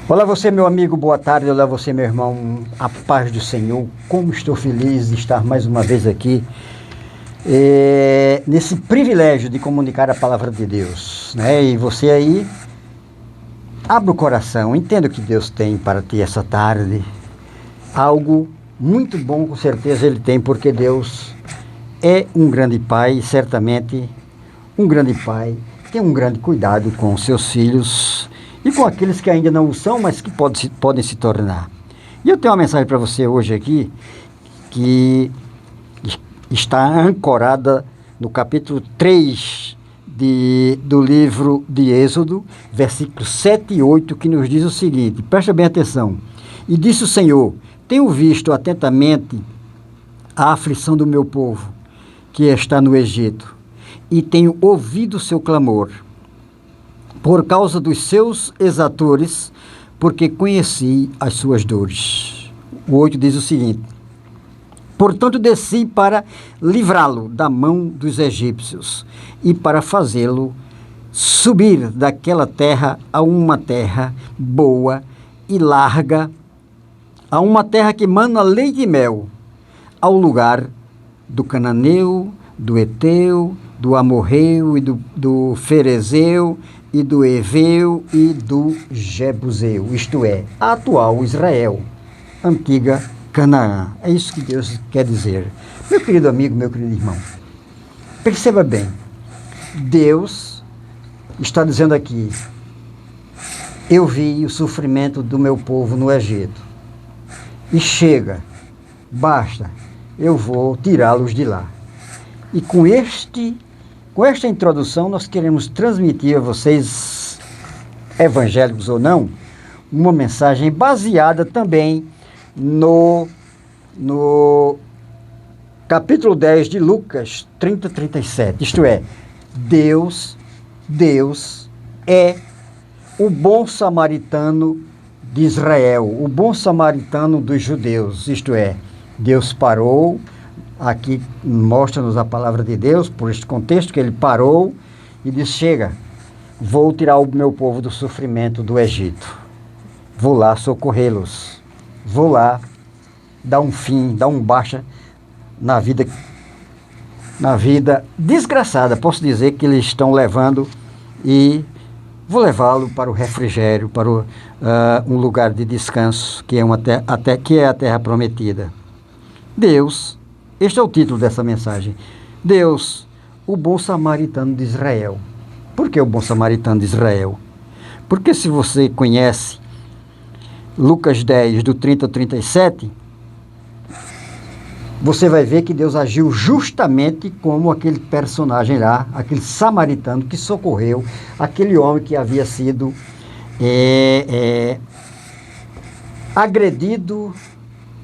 Olá você, meu amigo, boa tarde. Olá você, meu irmão, a paz do Senhor. Como estou feliz de estar mais uma vez aqui, nesse privilégio de comunicar a palavra de Deus, né? E você aí, abra o coração, entenda o que Deus tem para ti essa tarde. Algo muito bom, com certeza Ele tem, porque Deus é um grande Pai, certamente um grande Pai, tem um grande cuidado com os seus filhos e com aqueles que ainda não o são, mas que podem se tornar. E eu tenho uma mensagem para você hoje aqui, que está ancorada no capítulo 3 do livro de Êxodo, versículos 7 e 8, que nos diz o seguinte, presta bem atenção. E disse o Senhor, tenho visto atentamente a aflição do meu povo, que está no Egito, e tenho ouvido o seu clamor, por causa dos seus exatores, porque conheci as suas dores. O 8 diz o seguinte, portanto desci para livrá-lo da mão dos egípcios, e para fazê-lo subir daquela terra a uma terra boa e larga, a uma terra que mana leite e mel, ao lugar do cananeu, do Eteu, do Amorreu e do Ferezeu e do Eveu e do Jebuseu, isto é, a atual Israel, antiga Canaã. É isso que Deus quer dizer. Meu querido amigo, meu querido irmão, perceba bem, Deus está dizendo aqui, eu vi o sofrimento do meu povo no Egito, e chega, basta, eu vou tirá-los de lá. E com esta introdução, nós queremos transmitir a vocês, evangélicos ou não, uma mensagem baseada também no capítulo 10 de Lucas 30-37. Isto é, Deus é o bom samaritano de Israel, o bom samaritano dos judeus. Isto é, Deus parou. Aqui mostra-nos a palavra de Deus, por este contexto, que ele parou e disse, chega, vou tirar o meu povo do sofrimento do Egito. Vou lá socorrê-los. Vou lá dar um fim, dar um baixa na vida desgraçada, posso dizer, que eles estão levando, e vou levá-lo para o refrigério, para um lugar de descanso, que é a terra prometida. Deus, este é o título dessa mensagem. Deus, o bom samaritano de Israel. Por que o bom samaritano de Israel? Porque se você conhece Lucas 10, do 30 ao 37, você vai ver que Deus agiu justamente como aquele personagem lá, aquele samaritano que socorreu aquele homem que havia sido agredido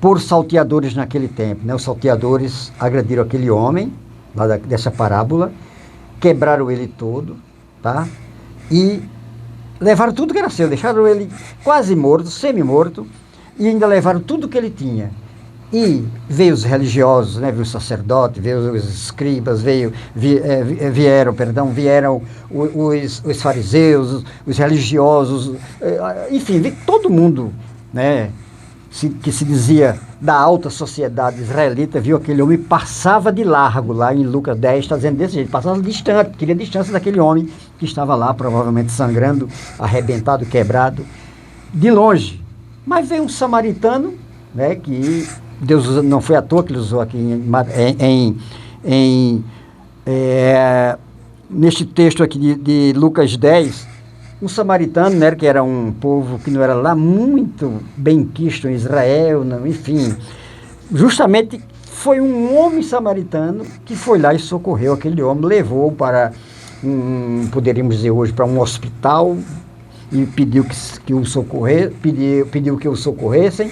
por salteadores naquele tempo, né? Os salteadores agrediram aquele homem, lá dessa parábola, quebraram ele todo, tá? E levaram tudo que era seu, deixaram ele quase morto, semi-morto, e ainda levaram tudo que ele tinha. E veio os religiosos, né? Veio os sacerdotes, veio os escribas, vieram os fariseus, os religiosos, enfim, veio todo mundo, né? Que se dizia da alta sociedade israelita, viu aquele homem, passava de largo, lá em Lucas 10, está dizendo desse jeito, passava distante, queria distância daquele homem que estava lá, provavelmente sangrando, arrebentado, quebrado, de longe. Mas veio um samaritano, né, que Deus não foi à toa que ele usou aqui neste texto aqui de Lucas 10, um samaritano, né, que era um povo que não era lá muito bem quisto em Israel, não, enfim, justamente foi um homem samaritano que foi lá e socorreu aquele homem, levou para, poderíamos dizer hoje, para um hospital, e pediu que o socorressem,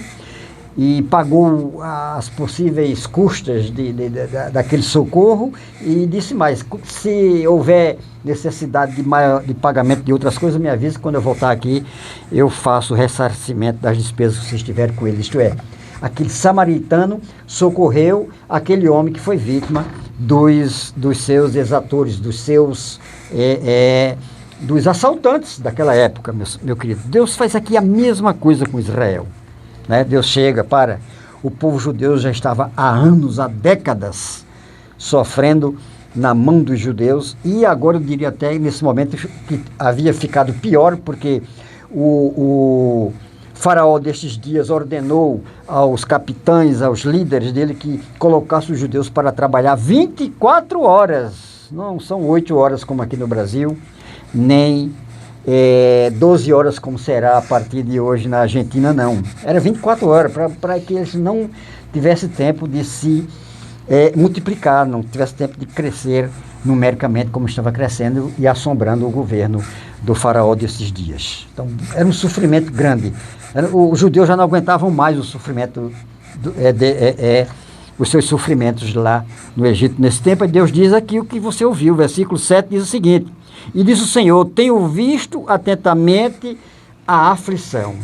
e pagou as possíveis custas daquele socorro, e disse mais, se houver necessidade de pagamento de outras coisas, me avise, quando eu voltar aqui, eu faço o ressarcimento das despesas que vocês tiverem com ele. Isto é, aquele samaritano socorreu aquele homem que foi vítima dos seus exatores, dos seus dos assaltantes daquela época, meu querido. Deus faz aqui a mesma coisa com Israel, né? Deus chega para... O povo judeu já estava há anos, há décadas, sofrendo na mão dos judeus, e agora eu diria até nesse momento que havia ficado pior, porque o faraó destes dias ordenou aos capitães, aos líderes dele, que colocassem os judeus para trabalhar 24 horas. Não são 8 horas como aqui no Brasil, nem 12 horas como será a partir de hoje na Argentina, não. Era 24 horas, para que eles não tivessem tempo de se multiplicar, não tivesse tempo de crescer numericamente como estava crescendo e assombrando o governo do faraó desses dias. Então, era um sofrimento grande. Os judeus já não aguentavam mais o sofrimento, os seus sofrimentos lá no Egito. Nesse tempo, Deus diz aqui o que você ouviu. O versículo 7 diz o seguinte: e diz o Senhor, tenho visto atentamente a aflição.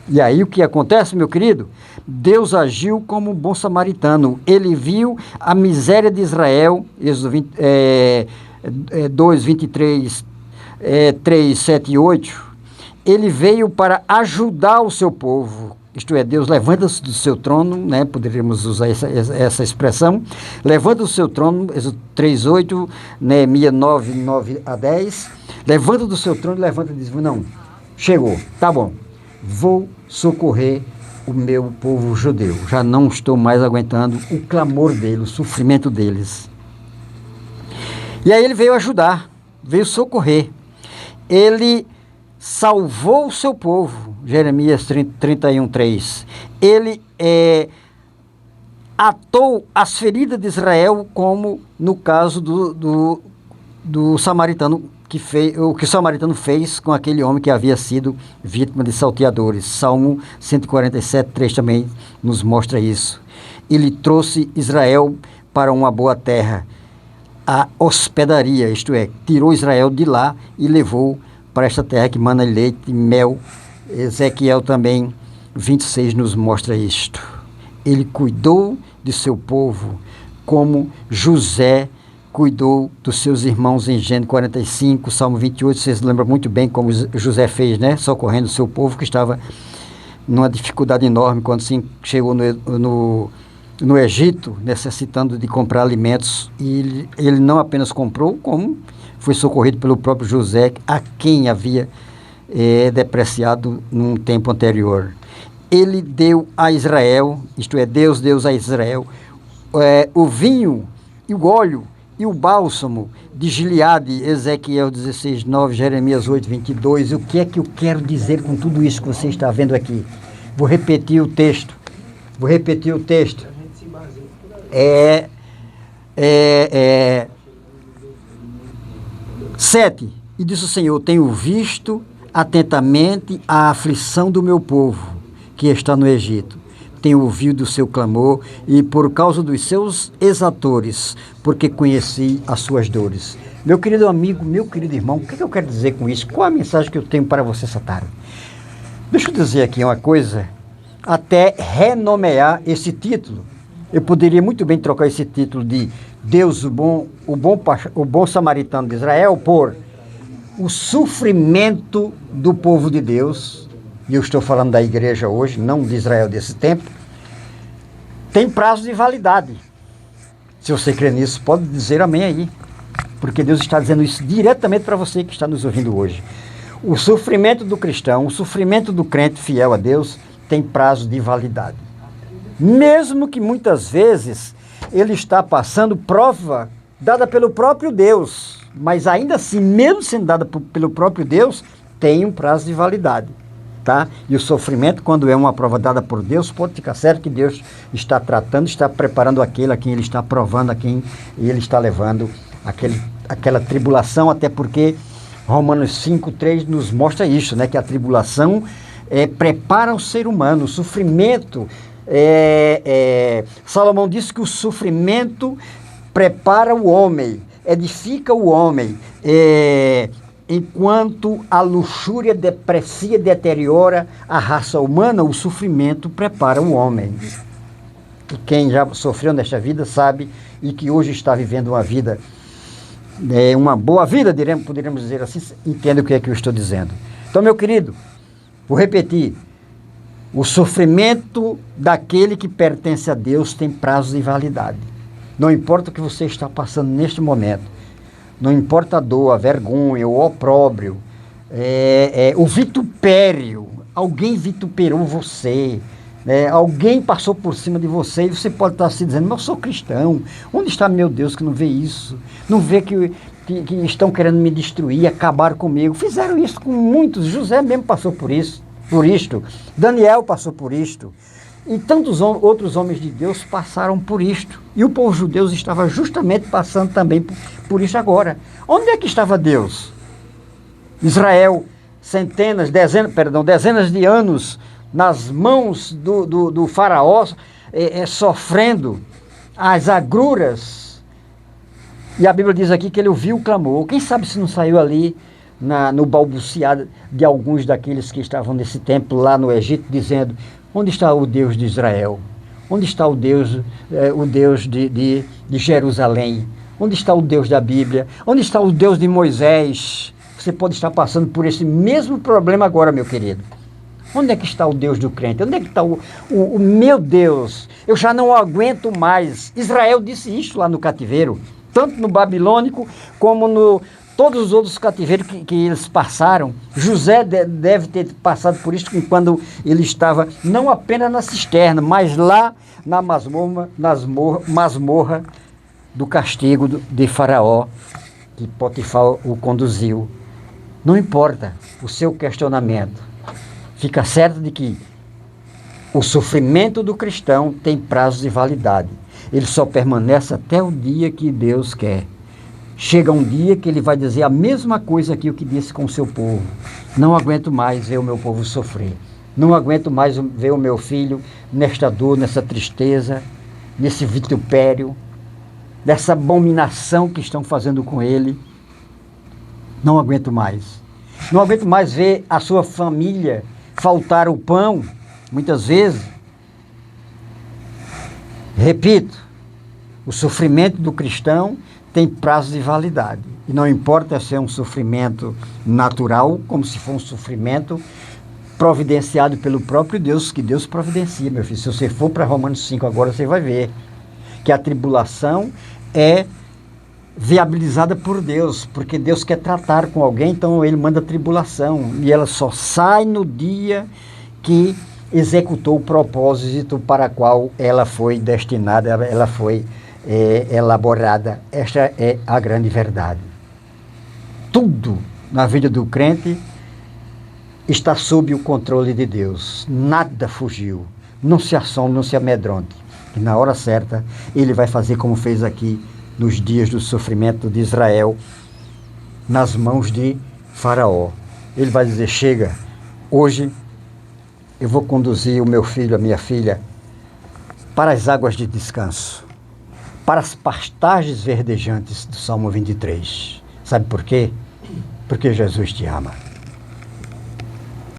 E aí o que acontece, meu querido? Deus agiu como um bom samaritano. Ele viu a miséria de Israel, Êxodo 2, 23, 3, 7 e 8. Ele veio para ajudar o seu povo. Isto é, Deus levanta-se do seu trono, né? Poderíamos usar essa expressão. Levanta do seu trono, Êxodo 3, 8, Neemias 9, 9 a 10. Levanta do seu trono, levanta e diz, não, chegou, tá bom. Vou socorrer o meu povo judeu. Já não estou mais aguentando o clamor deles, o sofrimento deles. E aí ele veio ajudar, veio socorrer. Ele salvou o seu povo, Jeremias 31, 3. Ele atou as feridas de Israel, como no caso do samaritano, o que o samaritano fez com aquele homem que havia sido vítima de salteadores. Salmo 147, 3 também nos mostra isso. Ele trouxe Israel para uma boa terra, a hospedaria, isto é, tirou Israel de lá e levou para esta terra que mana leite e mel. Ezequiel também 26 nos mostra isto. Ele cuidou de seu povo como José cuidou dos seus irmãos em Gênesis 45, Salmo 28, vocês lembram muito bem como José fez, né? Socorrendo o seu povo que estava numa dificuldade enorme quando chegou no Egito, necessitando de comprar alimentos, e ele não apenas comprou, como foi socorrido pelo próprio José, a quem havia depreciado num tempo anterior. Ele deu a Israel, isto é, Deus deu a Israel, o vinho e o óleo e o bálsamo de Gileade, Ezequiel 16, 9, Jeremias 8, 22. O que é que eu quero dizer com tudo isso que você está vendo aqui? Vou repetir o texto. 7. E disse o Senhor, tenho visto atentamente a aflição do meu povo, que está no Egito. Tenho ouvido o seu clamor e por causa dos seus exatores, porque conheci as suas dores. Meu querido amigo, meu querido irmão, o que eu quero dizer com isso? Qual a mensagem que eu tenho para você essa tarde? Deixa eu dizer aqui uma coisa, até renomear esse título. Eu poderia muito bem trocar esse título de Deus, o bom samaritano de Israel, por o sofrimento do povo de Deus. E eu estou falando da igreja hoje, não de Israel desse tempo. Tem prazo de validade. Se você crê nisso, pode dizer amém aí. Porque Deus está dizendo isso diretamente para você que está nos ouvindo hoje. O sofrimento do cristão, o sofrimento do crente fiel a Deus, tem prazo de validade. Mesmo que muitas vezes ele está passando prova dada pelo próprio Deus, mas ainda assim, mesmo sendo dada pelo próprio Deus, tem um prazo de validade, tá? E o sofrimento, quando é uma prova dada por Deus, pode ficar certo que Deus está tratando, está preparando aquele a quem ele está provando, a quem ele está levando aquela tribulação, até porque Romanos 5,3 nos mostra isso, né? Que a tribulação prepara o ser humano, o sofrimento. Salomão disse que o sofrimento prepara o homem, edifica o homem, enquanto a luxúria deprecia, deteriora a raça humana, o sofrimento prepara o homem. E quem já sofreu nesta vida sabe, e que hoje está vivendo uma vida uma boa vida, poderíamos dizer assim, entenda o que é que eu estou dizendo. Então, meu querido, vou repetir, o sofrimento daquele que pertence a Deus tem prazo de validade. Não importa o que você está passando neste momento, não importa a dor, a vergonha, o opróbrio, o vitupério, alguém vituperou você, alguém passou por cima de você e você pode estar se dizendo, mas eu sou cristão, onde está meu Deus que não vê isso? Não vê que estão querendo me destruir, acabar comigo. Fizeram isso com muitos, José mesmo passou por isto, Daniel passou por isto, e tantos outros homens de Deus passaram por isto, e o povo judeu estava justamente passando também por isso agora. Onde é que estava Deus? Israel, dezenas de anos nas mãos do faraó, sofrendo as agruras, e a Bíblia diz aqui que ele ouviu o clamor. Quem sabe se não saiu ali no balbuciar de alguns daqueles que estavam nesse templo lá no Egito, dizendo, onde está o Deus de Israel? Onde está o Deus de Jerusalém? Onde está o Deus da Bíblia? Onde está o Deus de Moisés? Você pode estar passando por esse mesmo problema agora, meu querido. Onde é que está o Deus do crente? Onde é que está o meu Deus? Eu já não aguento mais. Israel disse isso lá no cativeiro, tanto no babilônico como no todos os outros cativeiros que eles passaram. José deve ter passado por isso quando ele estava não apenas na cisterna, mas lá na masmorra do castigo de Faraó, que Potifar o conduziu. Não importa o seu questionamento, fica certo de que o sofrimento do cristão tem prazo de validade. Ele só permanece até o dia que Deus quer. Chega um dia que ele vai dizer a mesma coisa que o que disse com o seu povo. Não aguento mais ver o meu povo sofrer. Não aguento mais ver o meu filho nesta dor, nessa tristeza, nesse vitupério, nessa abominação que estão fazendo com ele. Não aguento mais. Não aguento mais ver a sua família faltar o pão, muitas vezes. Repito, o sofrimento do cristão tem prazo de validade. E não importa se é um sofrimento natural, como se for um sofrimento providenciado pelo próprio Deus, que Deus providencia, meu filho. Se você for para Romanos 5 agora, você vai ver que a tribulação é viabilizada por Deus, porque Deus quer tratar com alguém, então ele manda tribulação, e ela só sai no dia que executou o propósito para qual ela foi destinada, ela foi elaborada. Esta é a grande verdade. Tudo na vida do crente está sob o controle de Deus, nada fugiu. Não se assombre, não se amedronte, e na hora certa ele vai fazer como fez aqui nos dias do sofrimento de Israel, nas mãos de Faraó. Ele vai dizer, chega, hoje eu vou conduzir o meu filho, a minha filha, para as águas de descanso, para as pastagens verdejantes do Salmo 23. Sabe por quê? Porque Jesus te ama.